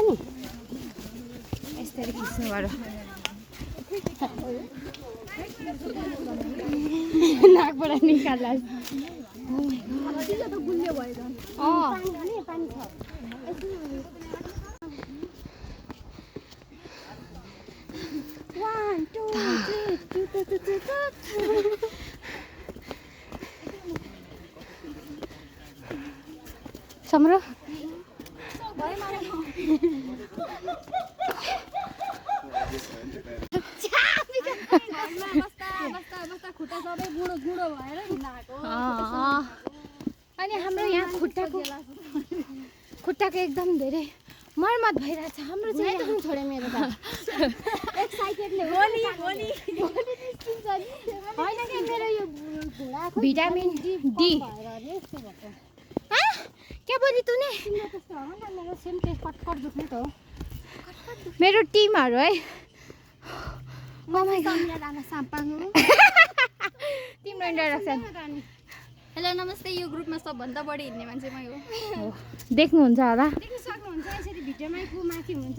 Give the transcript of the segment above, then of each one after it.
नि यसरी खिच्नुबाट नाकबाट निकाल्ला समरो अनि हाम्रो यहाँ खुट्टाको एकदम धेरै मर्मत भइरहेछ हाम्रो चाहिँ छोडे मेरो त एक्साइटेडले होइन कि मेरो यो भिटामिन डी क्या बोली तूने मेरो सेम टेस्ट कटकट दुख्ने त हो मेरो टिमहरू है तिम्रो इन्ट्रोडक्सन हेलो नमस्ते यो ग्रुपमा सबभन्दा बढी हिँड्ने मान्छे मै हो देख्नुहुन्छ होला देख्न सक्नुहुन्छ यसरी भिडियोमै माथि हुन्छ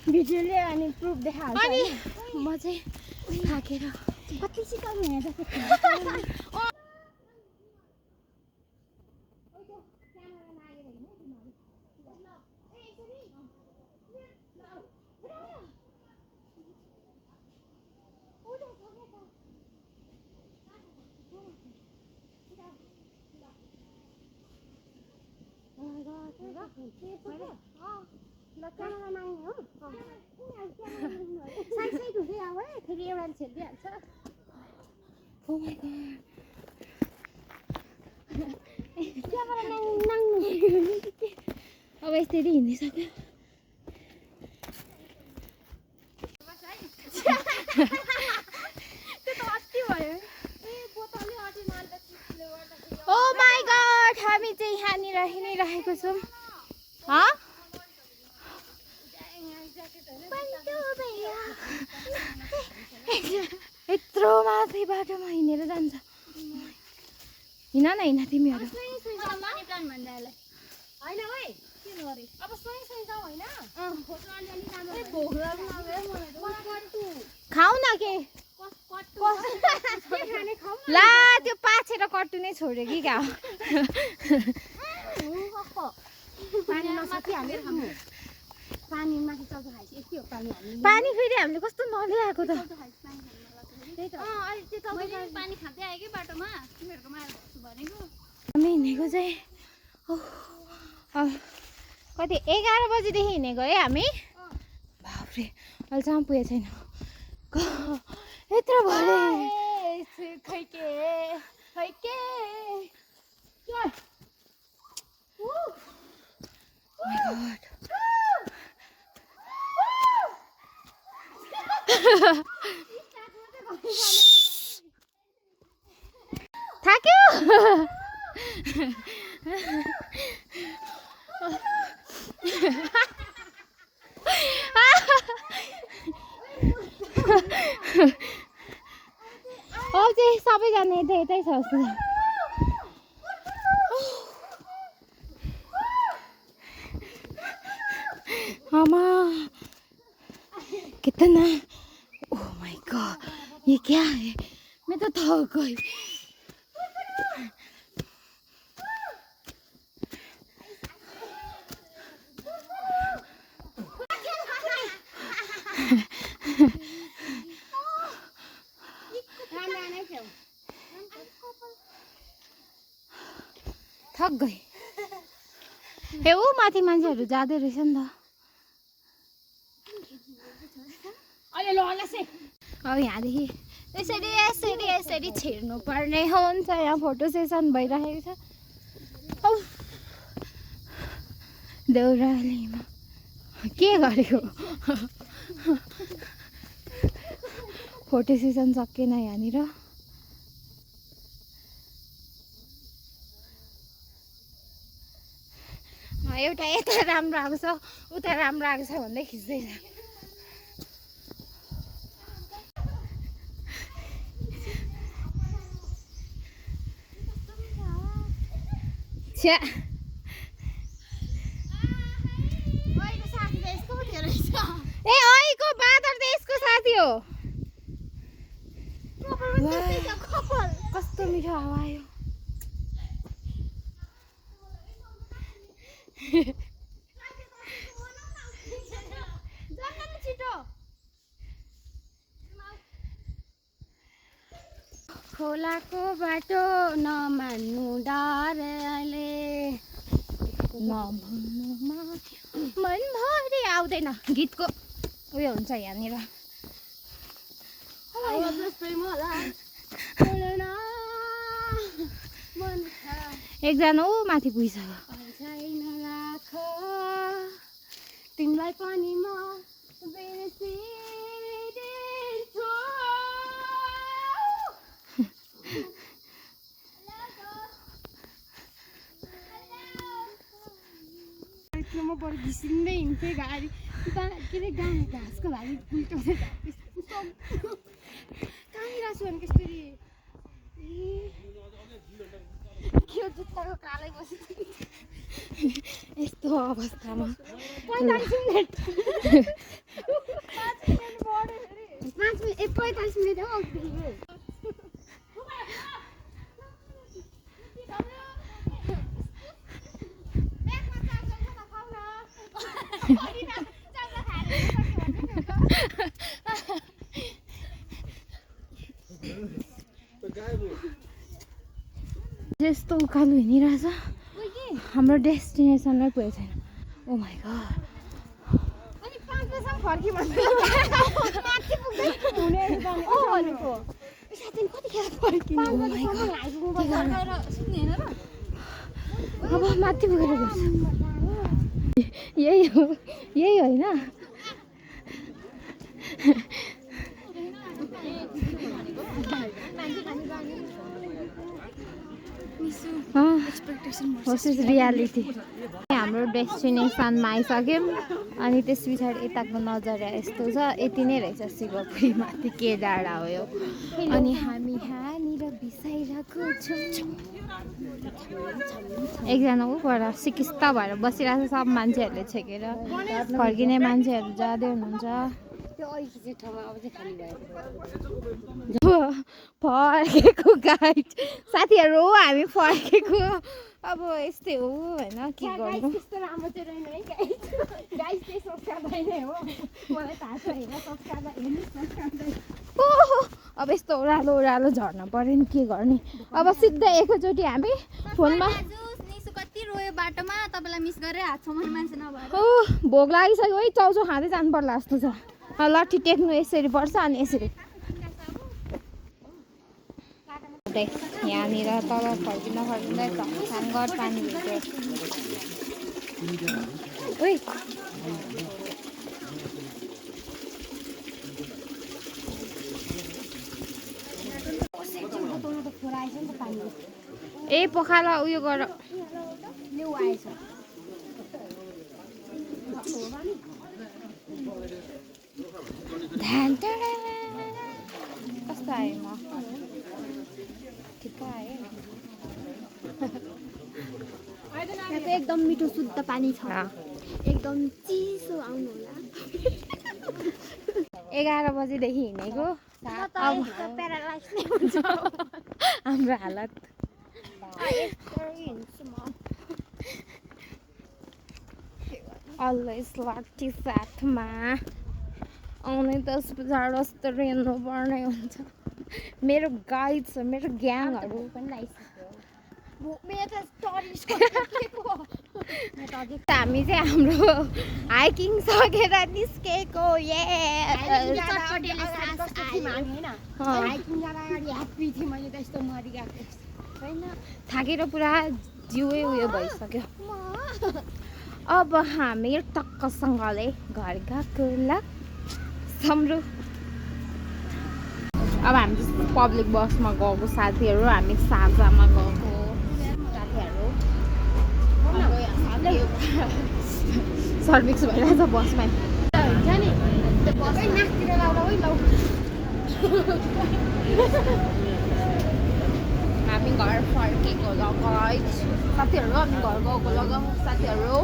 भिडियोले अनि प्रुफ देखाल्छ अनि म चाहिँ थाकेर कति सिकाउनु यहाँ जस्तो अब यसरी हिँडिसक्यो ओ माई गॉड हामी चाहिँ यहाँनिर हिँडिरहेको छौँ यत्रो माथि बाटोमा हिँडेर जान्छ हिँड न हिँड तिमीहरू खाऊ न के ला त्यो पाछेर कट्टु नै छोड्यो कि क्या पानी फेरि हामीले कस्तो नल्याएको त पानी खाँदै आयो कि बाटोमा तिमीहरूकोमा भनेको हामी हिँडेको चाहिँ कति 11 बजीदेखि हिँडेको है हामी बाफ्रे अहिलेसम्म पुगेको छैन यत्रो भरे खै के थाक्यो अब चाहिँ सबैजना यतै छ जस्तो आमा कितना ओह माय गॉड ये क्या है मैं तो थक गई थक गई हे ऊ माथि मान्छेहरू जाँदै रहेछ नि त अब यहाँदेखि यसरी छिर्नु पर्ने हुन्छ यहाँ फोटो सेसन भइरहेको छ देउरालीमा के गरेको फोटो सेसन सकेन यहाँनिर एउटा यता राम्रो आएको छ उता राम्रो आएको छ भन्दै खिच्दैछ छ्या आयो कस्तो मिठो हावा आयो खोलाको बाटो नमान्नु डरले नभन्नुमा मनभरि आउँदैन गीतको उयो हुन्छ यहाँनिर एकजना ऊ माथि पुगिसक्यो तिमीलाई पनि म बिर्सिदिन्छु म बरु घिसिँदै हिँड्थेँ गाडी के अरे घाँसको लागि उल्टाउँदै कहाँनिर छु भने कस्तरी के जुत्ताको कालै बस्छ यस्तो अवस्थामा 45 मिनट 45 मिनट हो यस्तो उकालो हिँडिरहेछ हाम्रो डेस्टिनेसनमै पुगेको छैन ओ माई गॉड अनि 5 बजेसम्म फर्की भन्दै माथि पुग्दै हुने ओ भनेको साथै कतिखेर फर्किनु ओ माई गॉड अब माथि पुगेर गएछ यही होइन रियालिटी हाम्रो डेस्टिनेसनमा आइसक्यौँ अनि त्यस पछाडि यताको नजरा यस्तो छ यति नै रहेछ शिवपुरी माथि के डाँडा हो यो अनि हामी यहाँनिर बिसाइरहेको छौँ एकजना ऊबाट सिकिस्ता भएर बसिरहेको छ सब मान्छेहरूले छेकेर फर्किने मान्छेहरू जाँदै हुनुहुन्छ फर्केको गाइड साथीहरू हामी फर्केको अब यस्तै हो होइन के गर्नु त्यस्तो राम्रो चाहिँ रहेन है गाइस चाहिँ सब्सक्राइब नै हो मलाई थाहा छ होइन सब्सक्राइब ओहो अब यस्तो ओह्रालो ओह्रालो झर्न पऱ्यो नि के गर्ने अब सिधै एकैचोटि हामी फोनमा कति रोयो बाटोमा तपाईँलाई मिस गरेर हात समाउने मान्छे नभएर ओ भोक लागिसक्यो है चाउचाउ खाँदै जानु पर्ला जस्तो छ लट्ठी टेक्नु यसरी पर्छ अनि यसरी यहाँनिर तल फर्किँदै घनघर पानी भित्र ओइ ए पखाला उयो गर कस्तो आयो म ठिक आयो यहाँ त एकदम मिठो शुद्ध पानी छ एकदम चिसो आउनु होला 11 बजेदेखि हिँडेको हाम्रो हालत अलवेज लट्ठी साथमा आउने 10 बजार जस्तो हिँड्नु पर्ने हुन्छ मेरो गाइड छ मेरो ग्याङहरू पनि हामी चाहिँ हाम्रो हाइकिङ सकेर निस्केको थाकेर पुरा जिउै उयो भइसक्यो अब हामी टक्कसँगले घर गएको हाम्रो अब हामी पब्लिक बसमा गएको साथीहरू हामी साझामा गएको साथीहरू सर्भिस भइरहेछ बसमा हामी घर फर्केको साथीहरू हामी घर गएको साथीहरू